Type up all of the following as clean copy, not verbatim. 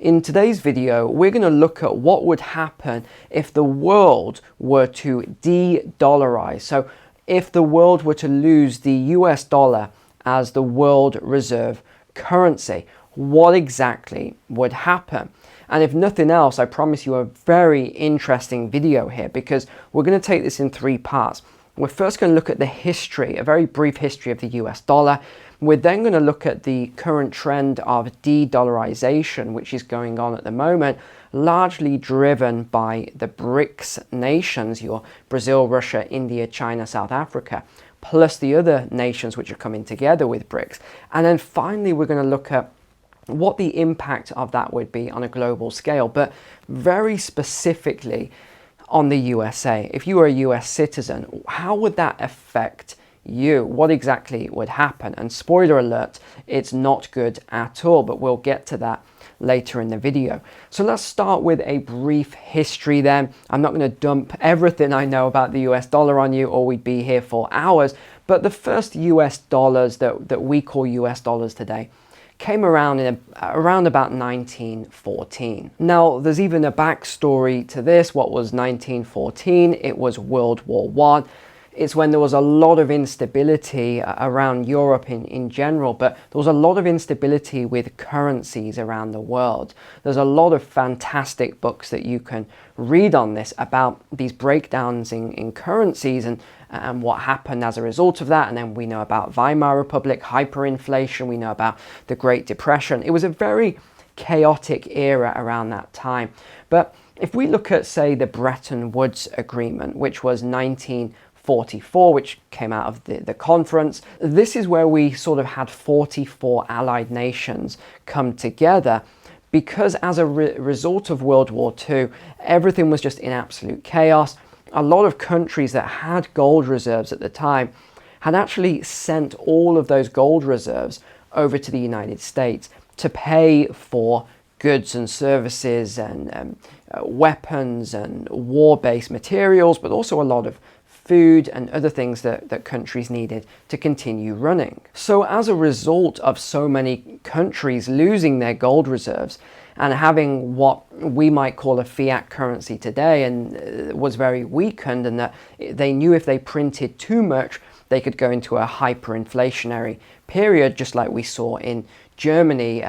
In today's video, we're going to look at what would happen if the world were to de-dollarize. So if the world were to lose the US dollar as the world reserve currency, what exactly would happen? And if nothing else, I promise you a very interesting video here, because we're going to take this in three parts. We're first going to look at the history, a very brief history of the US dollar. We're then going to look at the current trend of de-dollarization, which is going on at the moment, largely driven by the BRICS nations, your Brazil, Russia, India, China, South Africa, plus the other nations which are coming together with BRICS. And then finally, we're going to look at what the impact of that would be on a global scale, but very specifically on the USA. If you were a US citizen, how would that affect you? What exactly would happen? And spoiler alert, it's not good at all, but we'll get to that later in the video. So let's start with a brief history then. I'm not going to dump everything I know about the US dollar on you, or we'd be here for hours, but the first US dollars that we call US dollars today came around around about 1914. Now, there's even a backstory to this. What was 1914? It was World War I. It's when there was a lot of instability around Europe in general, but there was a lot of instability with currencies around the world. There's a lot of fantastic books that you can read on this about these breakdowns in currencies and what happened as a result of that. And then we know about Weimar Republic, hyperinflation, we know about the Great Depression. It was a very chaotic era around that time. But if we look at, say, the Bretton Woods Agreement, which was 1944, which came out of the conference. This is where we sort of had 44 allied nations come together, because as a result of World War II, everything was just in absolute chaos. A lot of countries that had gold reserves at the time had actually sent all of those gold reserves over to the United States to pay for goods and services and weapons and war-based materials, but also a lot of food and other things that countries needed to continue running. So as a result of so many countries losing their gold reserves and having what we might call a fiat currency today, and was very weakened, and that they knew if they printed too much, they could go into a hyperinflationary period, just like we saw in Germany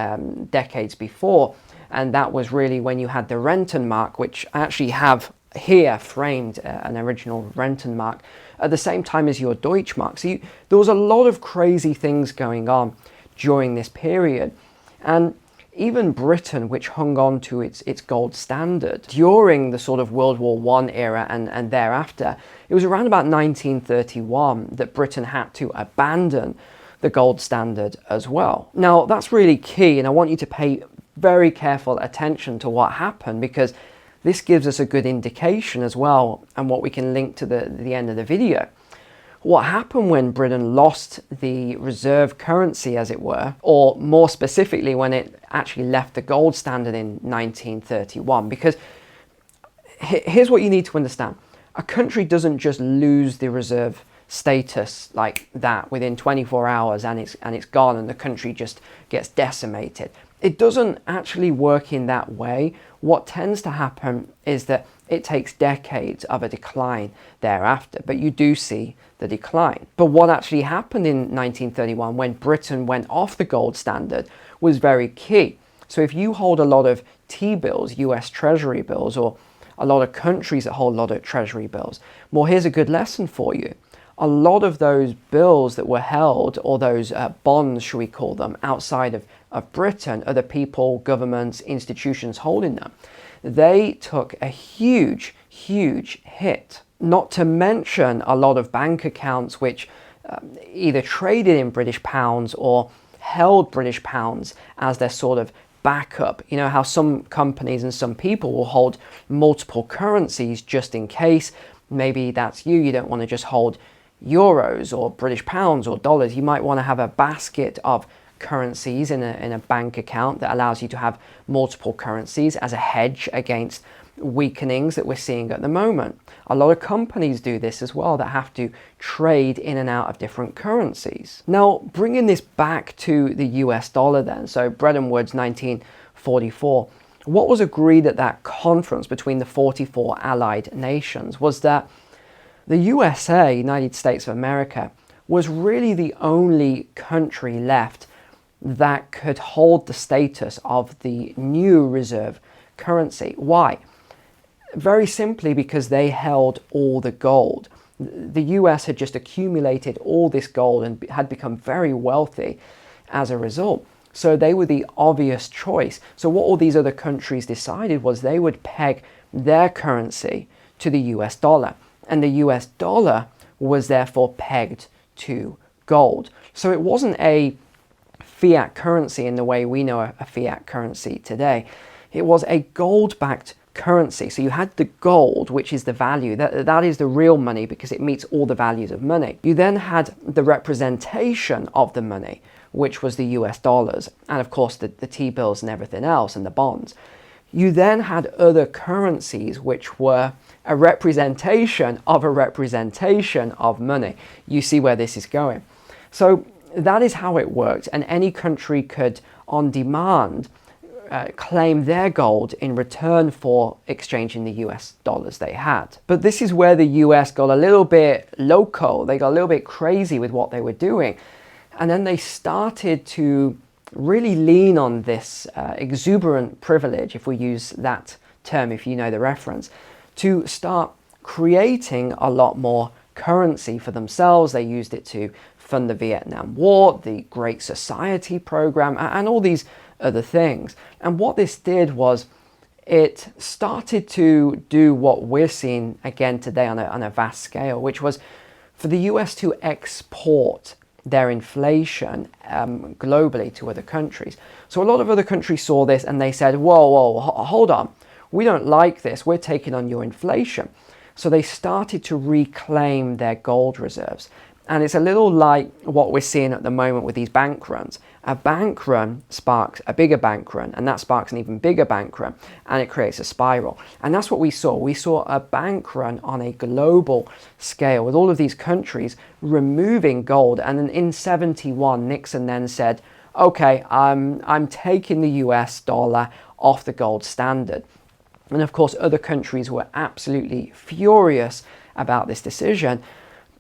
decades before. And that was really when you had the Rentenmark, which I actually have here framed, an original Rentenmark, at the same time as your Deutschmark. So there was a lot of crazy things going on during this period. And even Britain, which hung on to its gold standard during the sort of World War I era and thereafter, it was around about 1931 that Britain had to abandon the gold standard as well. Now, that's really key, and I want you to pay very careful attention to what happened, because this gives us a good indication as well, and what we can link to the end of the video. What happened when Britain lost the reserve currency, as it were, or more specifically, when it actually left the gold standard in 1931? Because here's what you need to understand. A country doesn't just lose the reserve status like that within 24 hours and it's gone and the country just gets decimated. It doesn't actually work in that way. What tends to happen is that it takes decades of a decline thereafter, but you do see the decline. But what actually happened in 1931 when Britain went off the gold standard was very key. So if you hold a lot of T-bills, US Treasury bills, or a lot of countries that hold a lot of Treasury bills, well, here's a good lesson for you. A lot of those bills that were held, or those bonds, should we call them, outside of Britain, other people, governments, institutions holding them, they took a huge, huge hit. Not to mention a lot of bank accounts which either traded in British pounds or held British pounds as their sort of backup. You know how some companies and some people will hold multiple currencies just in case. Maybe that's you. You don't want to just hold euros or British pounds or dollars. You might want to have a basket of currencies in a bank account that allows you to have multiple currencies as a hedge against weakenings that we're seeing at the moment. A lot of companies do this as well, that have to trade in and out of different currencies. Now, bringing this back to the US dollar then, so Bretton Woods 1944, what was agreed at that conference between the 44 allied nations was that the USA, United States of America, was really the only country left that could hold the status of the new reserve currency. Why? Very simply because they held all the gold. The US had just accumulated all this gold and had become very wealthy as a result. So they were the obvious choice. So what all these other countries decided was they would peg their currency to the US dollar. And the US dollar was therefore pegged to gold. So it wasn't a fiat currency in the way we know a fiat currency today. It was a gold-backed currency. So you had the gold, which is the value, that is the real money because it meets all the values of money. You then had the representation of the money, which was the US dollars, and of course the T-bills and everything else and the bonds. You then had other currencies which were a representation of money. You see where this is going. So that is how it worked, and any country could, on demand, claim their gold in return for exchanging the US dollars they had. But this is where the US got a little bit loco. They got a little bit crazy with what they were doing. And then they started to really lean on this exuberant privilege, if we use that term, if you know the reference, to start creating a lot more currency for themselves. They used it to fund the Vietnam War, the Great Society program, and all these other things. And what this did was it started to do what we're seeing again today on a vast scale, which was for the US to export their inflation globally to other countries. So a lot of other countries saw this and they said, whoa, hold on, we don't like this, we're taking on your inflation. So they started to reclaim their gold reserves. And it's a little like what we're seeing at the moment with these bank runs. A bank run sparks a bigger bank run, and that sparks an even bigger bank run, and it creates a spiral. And that's what we saw. We saw a bank run on a global scale with all of these countries removing gold. And then in 71, Nixon then said, okay, I'm taking the US dollar off the gold standard. And of course, other countries were absolutely furious about this decision.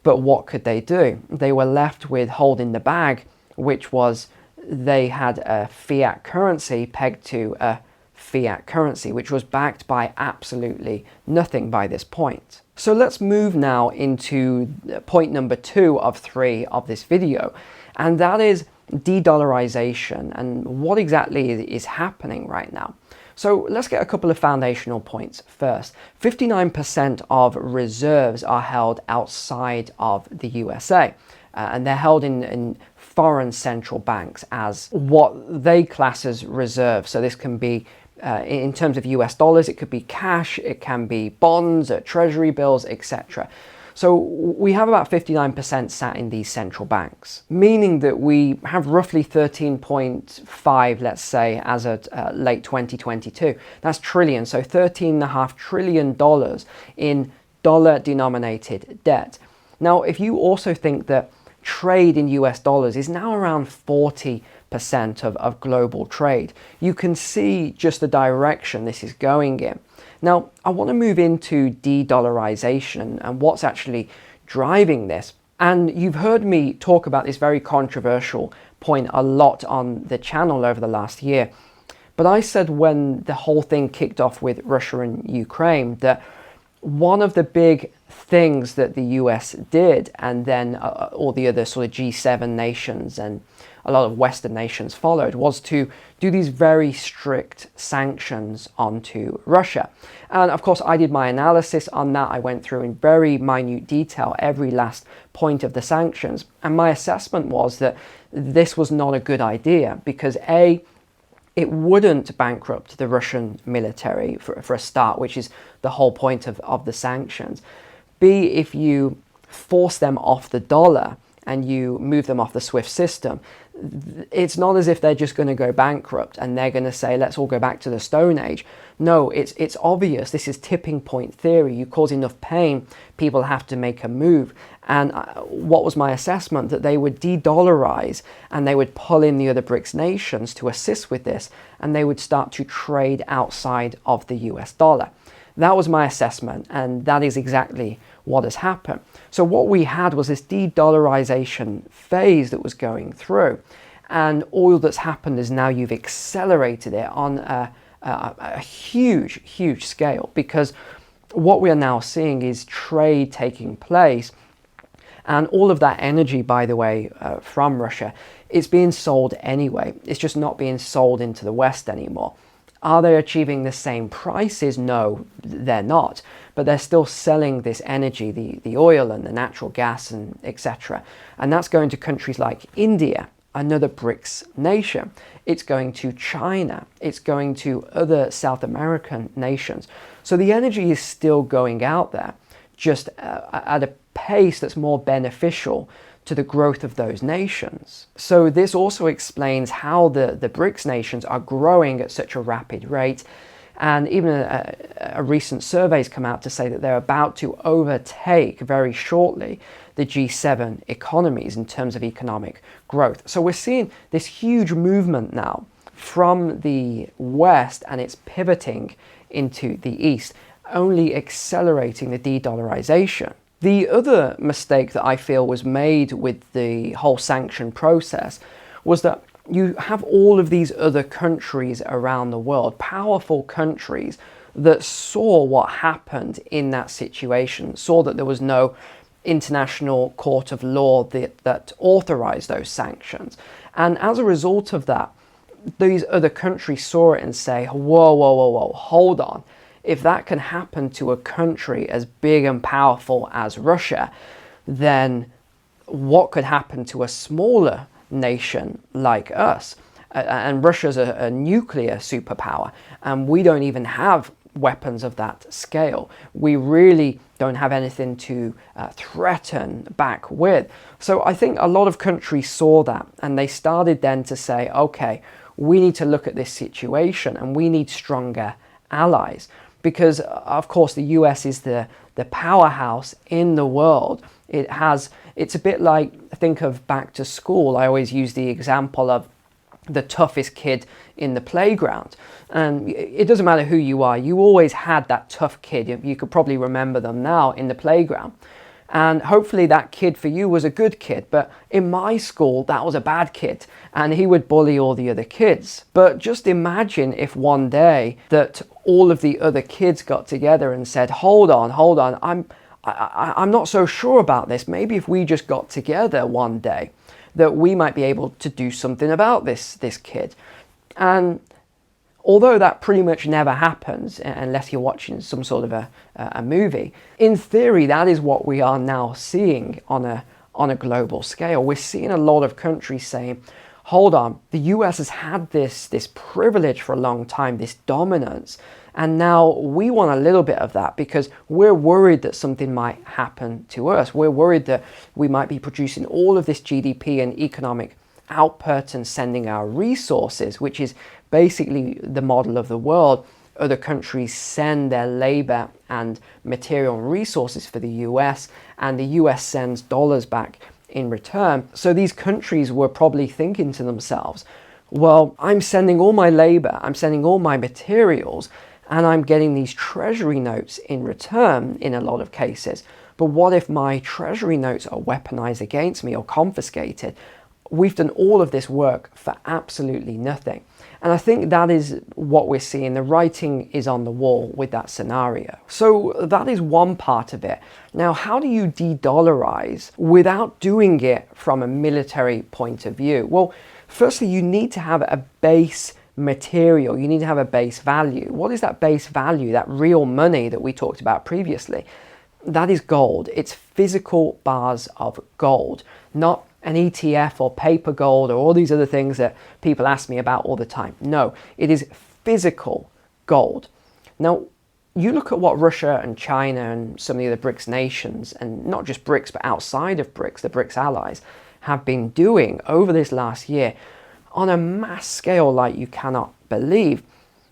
But what could they do? They were left with holding the bag, which was they had a fiat currency pegged to a fiat currency, which was backed by absolutely nothing by this point. So let's move now into point number 2 of 3 of this video, and that is de-dollarization and what exactly is happening right now. So let's get a couple of foundational points first. 59% of reserves are held outside of the USA, and they're held in foreign central banks as what they class as reserves. So this can be, in terms of US dollars, it could be cash, it can be bonds, treasury bills, etc. So we have about 59% sat in these central banks, meaning that we have roughly 13.5, let's say, as of late 2022. That's trillion, so $13.5 trillion in dollar-denominated debt. Now, if you also think that trade in US dollars is now around 40% of global trade, you can see just the direction this is going in. Now, I want to move into de-dollarization and what's actually driving this. And you've heard me talk about this very controversial point a lot on the channel over the last year. But I said when the whole thing kicked off with Russia and Ukraine that one of the big things that the US did, and then all the other sort of G7 nations and a lot of Western nations followed, was to do these very strict sanctions onto Russia. And of course, I did my analysis on that. I went through in very minute detail every last point of the sanctions. And my assessment was that this was not a good idea because A, it wouldn't bankrupt the Russian military for a start, which is the whole point of the sanctions. B, if you force them off the dollar and you move them off the SWIFT system, it's not as if they're just going to go bankrupt and they're going to say, let's all go back to the Stone Age. No, it's obvious. This is tipping point theory. You cause enough pain, people have to make a move. And what was my assessment? That they would de-dollarize and they would pull in the other BRICS nations to assist with this, and they would start to trade outside of the US dollar. That was my assessment, and that is exactly what has happened. So what we had was this de-dollarization phase that was going through, and all that's happened is now you've accelerated it on a huge, huge scale, because what we are now seeing is trade taking place, and all of that energy, by the way, from Russia, it's being sold anyway. It's just not being sold into the West anymore. Are they achieving the same prices? No, they're not. But they're still selling this energy, the oil and the natural gas and etc. And that's going to countries like India, another BRICS nation. It's going to China. It's going to other South American nations. So the energy is still going out there, just at a pace that's more beneficial to the growth of those nations. So this also explains how the BRICS nations are growing at such a rapid rate. And even a recent survey has come out to say that they're about to overtake very shortly the G7 economies in terms of economic growth. So we're seeing this huge movement now from the West, and it's pivoting into the East, only accelerating the de-dollarization. The other mistake that I feel was made with the whole sanction process was that you have all of these other countries around the world, powerful countries that saw what happened in that situation, saw that there was no international court of law that authorized those sanctions. And as a result of that, these other countries saw it and say, whoa, whoa, whoa, whoa, hold on. If that can happen to a country as big and powerful as Russia, then what could happen to a smaller nation like us? And Russia's a nuclear superpower, and we don't even have weapons of that scale. We really don't have anything to threaten back with. So I think a lot of countries saw that, and they started then to say, okay, we need to look at this situation and we need stronger allies. Because, of course, the US is the powerhouse in the world. It's a bit like, think of back to school. I always use the example of the toughest kid in the playground. And it doesn't matter who you are, you always had that tough kid. You could probably remember them now in the playground. And hopefully that kid for you was a good kid. But in my school, that was a bad kid. And he would bully all the other kids. But just imagine if one day that all of the other kids got together and said, hold on, I'm not so sure about this. Maybe if we just got together one day, that we might be able to do something about this kid. And although that pretty much never happens unless you're watching some sort of a movie, in theory, that is what we are now seeing on a global scale. We're seeing a lot of countries saying, hold on, the US has had this privilege for a long time, this dominance, and now we want a little bit of that because we're worried that something might happen to us. We're worried that we might be producing all of this GDP and economic output and sending our resources, which is basically the model of the world. Other countries send their labor and material and resources for the US, and the US sends dollars back in return. So these countries were probably thinking to themselves, well, I'm sending all my labor, I'm sending all my materials, and I'm getting these treasury notes in return in a lot of cases. But what if my treasury notes are weaponized against me or confiscated? We've done all of this work for absolutely nothing. And I think that is what we're seeing. The writing is on the wall with that scenario. So that is one part of it. Now, how do you de-dollarize without doing it from a military point of view? Well, firstly, you need to have a base material. You need to have a base value. What is that base value, that real money that we talked about previously? That is gold. It's physical bars of gold, not an ETF or paper gold or all these other things that people ask me about all the time. No, it is physical gold. Now, you look at what Russia and China and some of the other BRICS nations, and not just BRICS but outside of BRICS, the BRICS allies, have been doing over this last year on a mass scale like you cannot believe.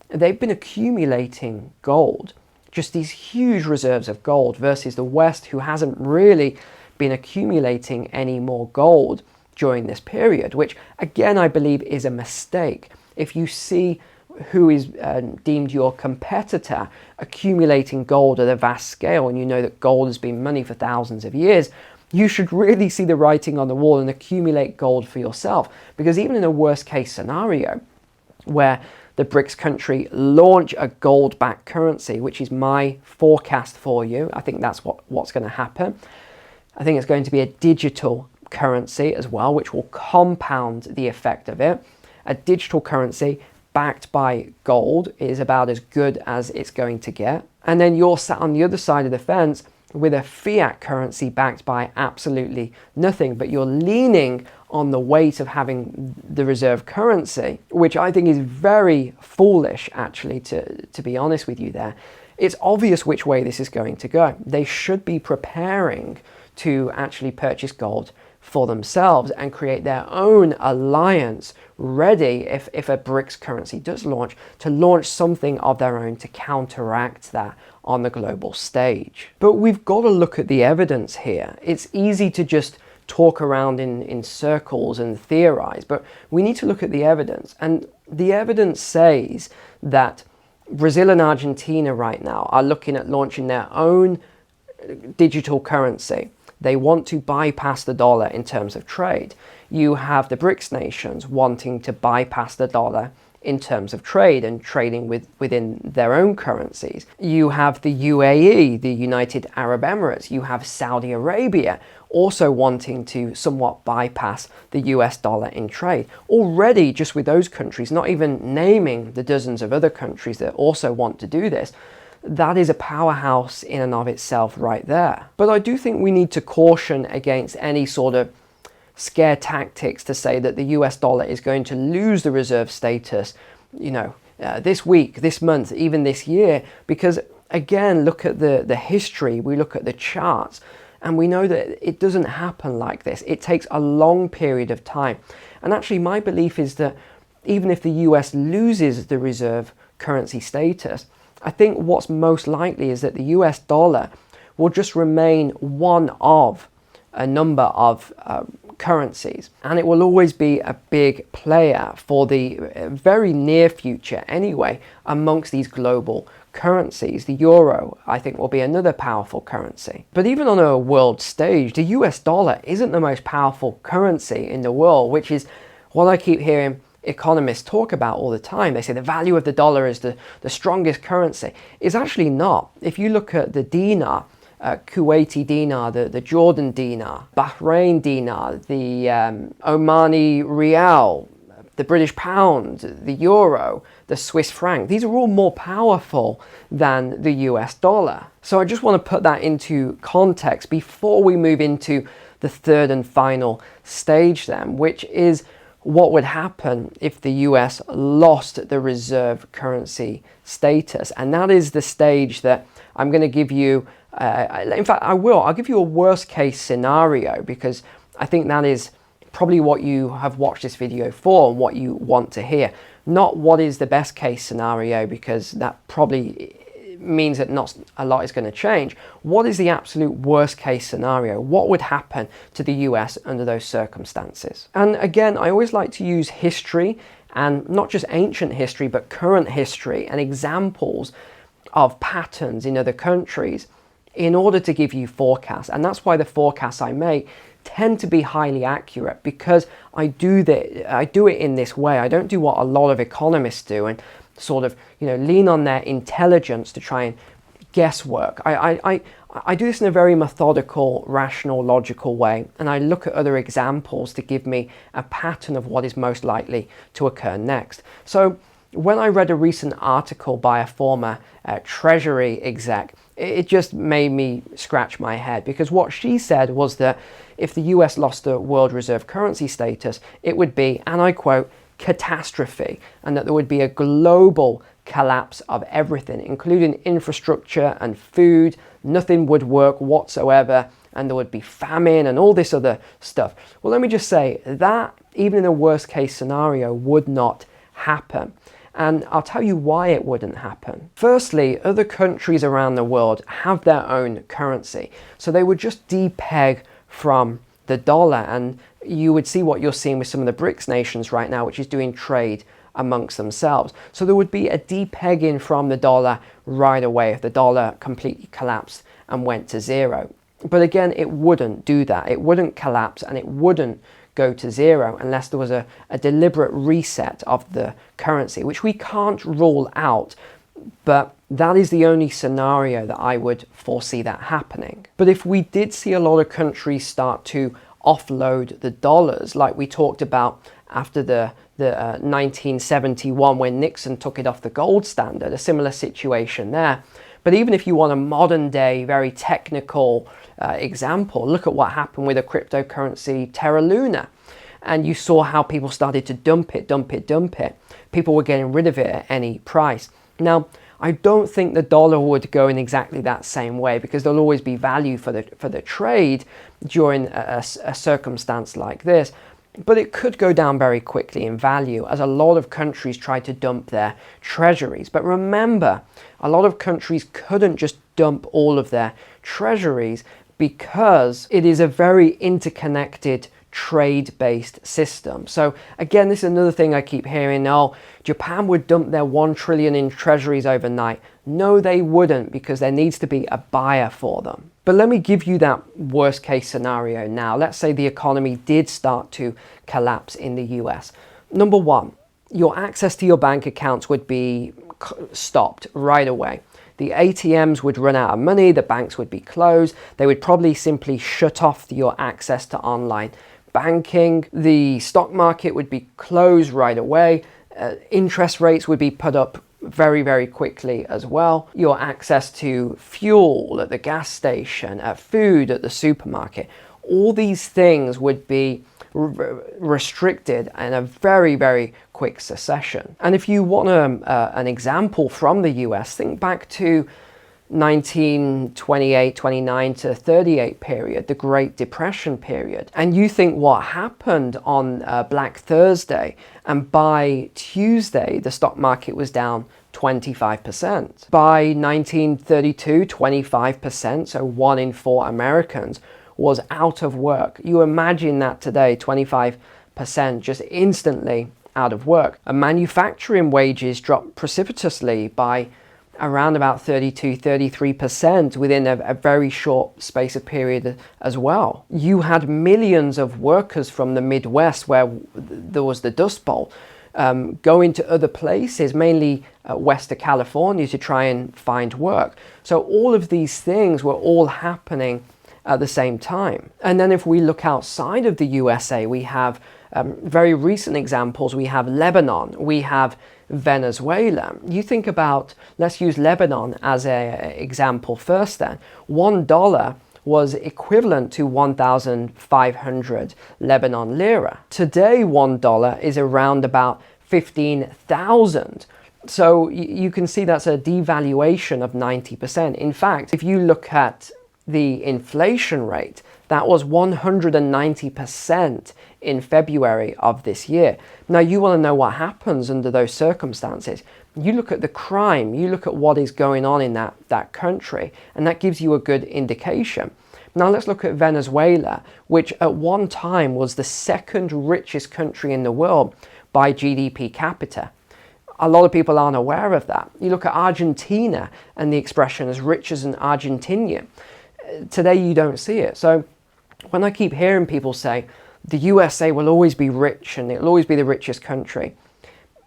They've been accumulating gold, just these huge reserves of gold, versus the West, who hasn't really been accumulating any more gold during this period, which again I believe is a mistake. If you see who is deemed your competitor accumulating gold at a vast scale, and you know that gold has been money for thousands of years, you should really see the writing on the wall and accumulate gold for yourself. Because even in a worst case scenario where the BRICS country launch a gold-backed currency, which is my forecast for you, I think that's what's going to happen. I think it's going to be a digital currency as well, which will compound the effect of it. A digital currency backed by gold is about as good as it's going to get. And then you're sat on the other side of the fence with a fiat currency backed by absolutely nothing, but you're leaning on the weight of having the reserve currency, which I think is very foolish, actually, to be honest with you there. It's obvious which way this is going to go. They should be preparing to actually purchase gold for themselves and create their own alliance ready if a BRICS currency does launch, to launch something of their own to counteract that on the global stage. But we've got to look at the evidence here. It's easy to just talk around in circles and theorize, but we need to look at the evidence. And the evidence says that Brazil and Argentina right now are looking at launching their own digital currency. They want to bypass the dollar in terms of trade. You have the BRICS nations wanting to bypass the dollar in terms of trade and trading within their own currencies. You have the UAE, the United Arab Emirates. You have Saudi Arabia also wanting to somewhat bypass the US dollar in trade. Already, just with those countries, not even naming the dozens of other countries that also want to do this, that is a powerhouse in and of itself right there. But I do think we need to caution against any sort of scare tactics to say that the US dollar is going to lose the reserve status, this week, this month, even this year, because again, look at the history, we look at the charts, and we know that it doesn't happen like this. It takes a long period of time. And actually, my belief is that even if the US loses the reserve currency status, I think what's most likely is that the US dollar will just remain one of a number of currencies, and it will always be a big player for the very near future anyway amongst these global currencies. The euro, I think, will be another powerful currency. But even on a world stage, the US dollar isn't the most powerful currency in the world, which is what I keep hearing economists talk about all the time. They say the value of the dollar is the strongest currency. It's actually not. If you look at the dinar, Kuwaiti dinar, the Jordan dinar, Bahrain dinar, the Omani rial, the British pound, the euro, the Swiss franc, these are all more powerful than the US dollar. So I just want to put that into context before we move into the third and final stage then, which is what would happen if the US lost the reserve currency status. And that is the stage that I'm going to give you. In fact, I'll give you a worst case scenario, because I think that is probably what you have watched this video for and what you want to hear. Not what is the best case scenario, because that probably means that not a lot is going to change. What is the absolute worst case scenario? What would happen to the US under those circumstances? And again, I always like to use history, and not just ancient history, but current history and examples of patterns in other countries in order to give you forecasts. And that's why the forecasts I make tend to be highly accurate, because I do it in this way. I don't do what a lot of economists do and sort of lean on their intelligence to try and guesswork. I do this in a very methodical, rational, logical way, and I look at other examples to give me a pattern of what is most likely to occur next. So when I read a recent article by a former Treasury exec, it just made me scratch my head, because what she said was that if the US lost the world reserve currency status, it would be, and I quote, catastrophe and that there would be a global collapse of everything, including infrastructure and food. Nothing would work whatsoever, and there would be famine and all this other stuff. Well, let me just say that even in a worst case scenario would not happen. And I'll tell you why it wouldn't happen. Firstly, other countries around the world have their own currency. So they would just depeg from the dollar, and you would see what you're seeing with some of the BRICS nations right now, which is doing trade amongst themselves. So there would be a depegging from the dollar right away if the dollar completely collapsed and went to zero. But again, it wouldn't do that. It wouldn't collapse and it wouldn't go to zero unless there was a deliberate reset of the currency, which we can't rule out, but that is the only scenario that I would foresee that happening. But if we did see a lot of countries start to offload the dollars, like we talked about after the 1971 when Nixon took it off the gold standard, a similar situation there. But even if you want a modern day, very technical example, look at what happened with a cryptocurrency, Terra Luna. And you saw how people started to dump it. People were getting rid of it at any price. Now, I don't think the dollar would go in exactly that same way, because there'll always be value for the trade during a circumstance like this. But it could go down very quickly in value as a lot of countries try to dump their treasuries. But remember, a lot of countries couldn't just dump all of their treasuries because it is a very interconnected trade-based system. So again, this is another thing I keep hearing, oh, Japan would dump their 1 trillion in treasuries overnight. No, they wouldn't, because there needs to be a buyer for them. But let me give you that worst case scenario now. Let's say the economy did start to collapse in the US. Number one, your access to your bank accounts would be stopped right away. The ATMs would run out of money, the banks would be closed, they would probably simply shut off your access to online banking, the stock market would be closed right away, interest rates would be put up very, very quickly as well. Your access to fuel at the gas station, food at the supermarket, all these things would be restricted in a very, very quick succession. And if you want an example from the US, think back to 1928, 29 to 38 period, the Great Depression period. And you think what happened on Black Thursday, and by Tuesday, the stock market was down 25%. By 1932, 25%, so 1 in 4 Americans was out of work. You imagine that today, 25% just instantly out of work. And manufacturing wages dropped precipitously by around about 32, 33% within a very short space of period as well. You had millions of workers from the Midwest, where there was the Dust Bowl, going to other places, mainly west of California, to try and find work. So all of these things were all happening at the same time. And then if we look outside of the USA, we have very recent examples. We have Lebanon, we have Venezuela. You think about, let's use Lebanon as an example first then. $1 was equivalent to 1,500 Lebanon lira. Today, $1 is around about 15,000. So you can see that's a devaluation of 90%. In fact, if you look at the inflation rate, that was 190% in February of this year. Now, you want to know what happens under those circumstances. You look at the crime, you look at what is going on in that country, and that gives you a good indication. Now, let's look at Venezuela, which at one time was the second richest country in the world by GDP capita. A lot of people aren't aware of that. You look at Argentina and the expression as rich as an Argentinian. Today, you don't see it. So when I keep hearing people say the USA will always be rich and it'll always be the richest country,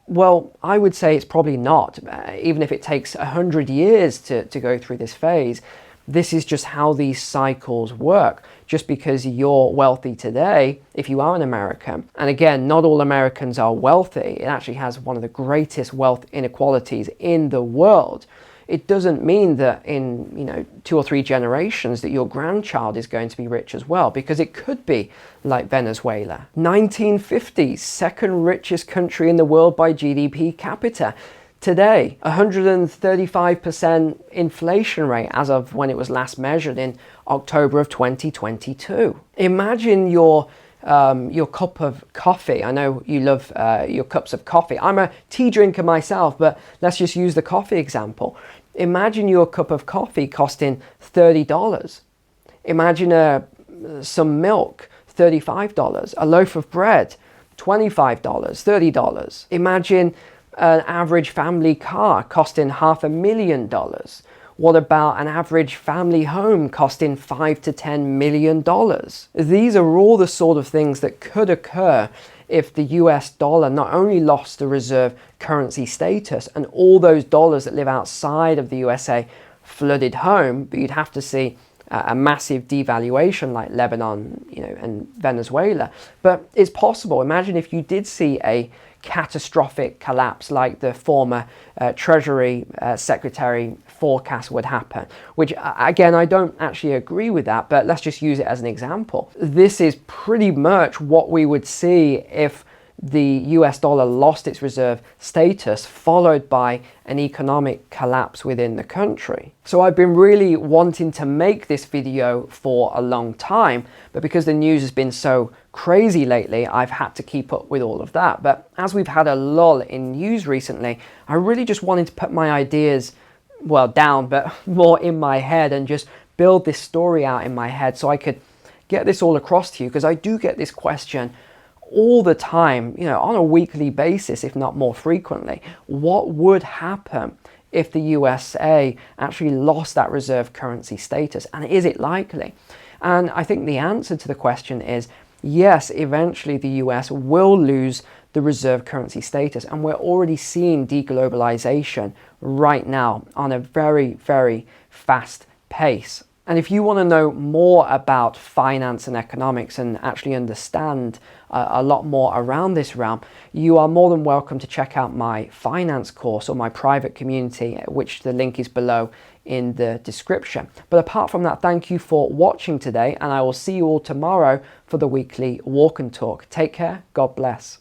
well, I would say it's probably not. Even if it takes 100 years to go through this phase, this is just how these cycles work. Just because you're wealthy today, if you are an American, and again, not all Americans are wealthy, it actually has one of the greatest wealth inequalities in the world. it doesn't mean that in 2 or 3 generations that your grandchild is going to be rich as well, because it could be like Venezuela. 1950s, second richest country in the world by GDP capita. Today, 135% inflation rate as of when it was last measured in October of 2022. Imagine your cup of coffee. I know you love your cups of coffee. I'm a tea drinker myself, but let's just use the coffee example. Imagine your cup of coffee costing $30. Imagine some milk, $35. A loaf of bread, $25, $30. Imagine an average family car costing $500,000. What about an average family home costing $5 to $10 million? These are all the sort of things that could occur if the US dollar not only lost the reserve currency status and all those dollars that live outside of the USA flooded home, but you'd have to see a massive devaluation like Lebanon, and Venezuela. But it's possible. Imagine if you did see a catastrophic collapse like the former Treasury Secretary forecast would happen, which again, I don't actually agree with that, but let's just use it as an example. This is pretty much what we would see if the US dollar lost its reserve status, followed by an economic collapse within the country. So I've been really wanting to make this video for a long time, but because the news has been so crazy lately, I've had to keep up with all of that. But as we've had a lull in news recently, I really just wanted to put my ideas, well, down, but more in my head, and just build this story out in my head so I could get this all across to you, because I do get this question all the time, on a weekly basis, if not more frequently. What would happen if the USA actually lost that reserve currency status? And is it likely? And I think the answer to the question is yes, eventually the US will lose the reserve currency status. And we're already seeing de-globalization right now on a very, very fast pace. And if you want to know more about finance and economics and actually understand a lot more around this realm, you are more than welcome to check out my finance course or my private community, which the link is below in the description. But apart from that, thank you for watching today, and I will see you all tomorrow for the weekly walk and talk. Take care. God bless.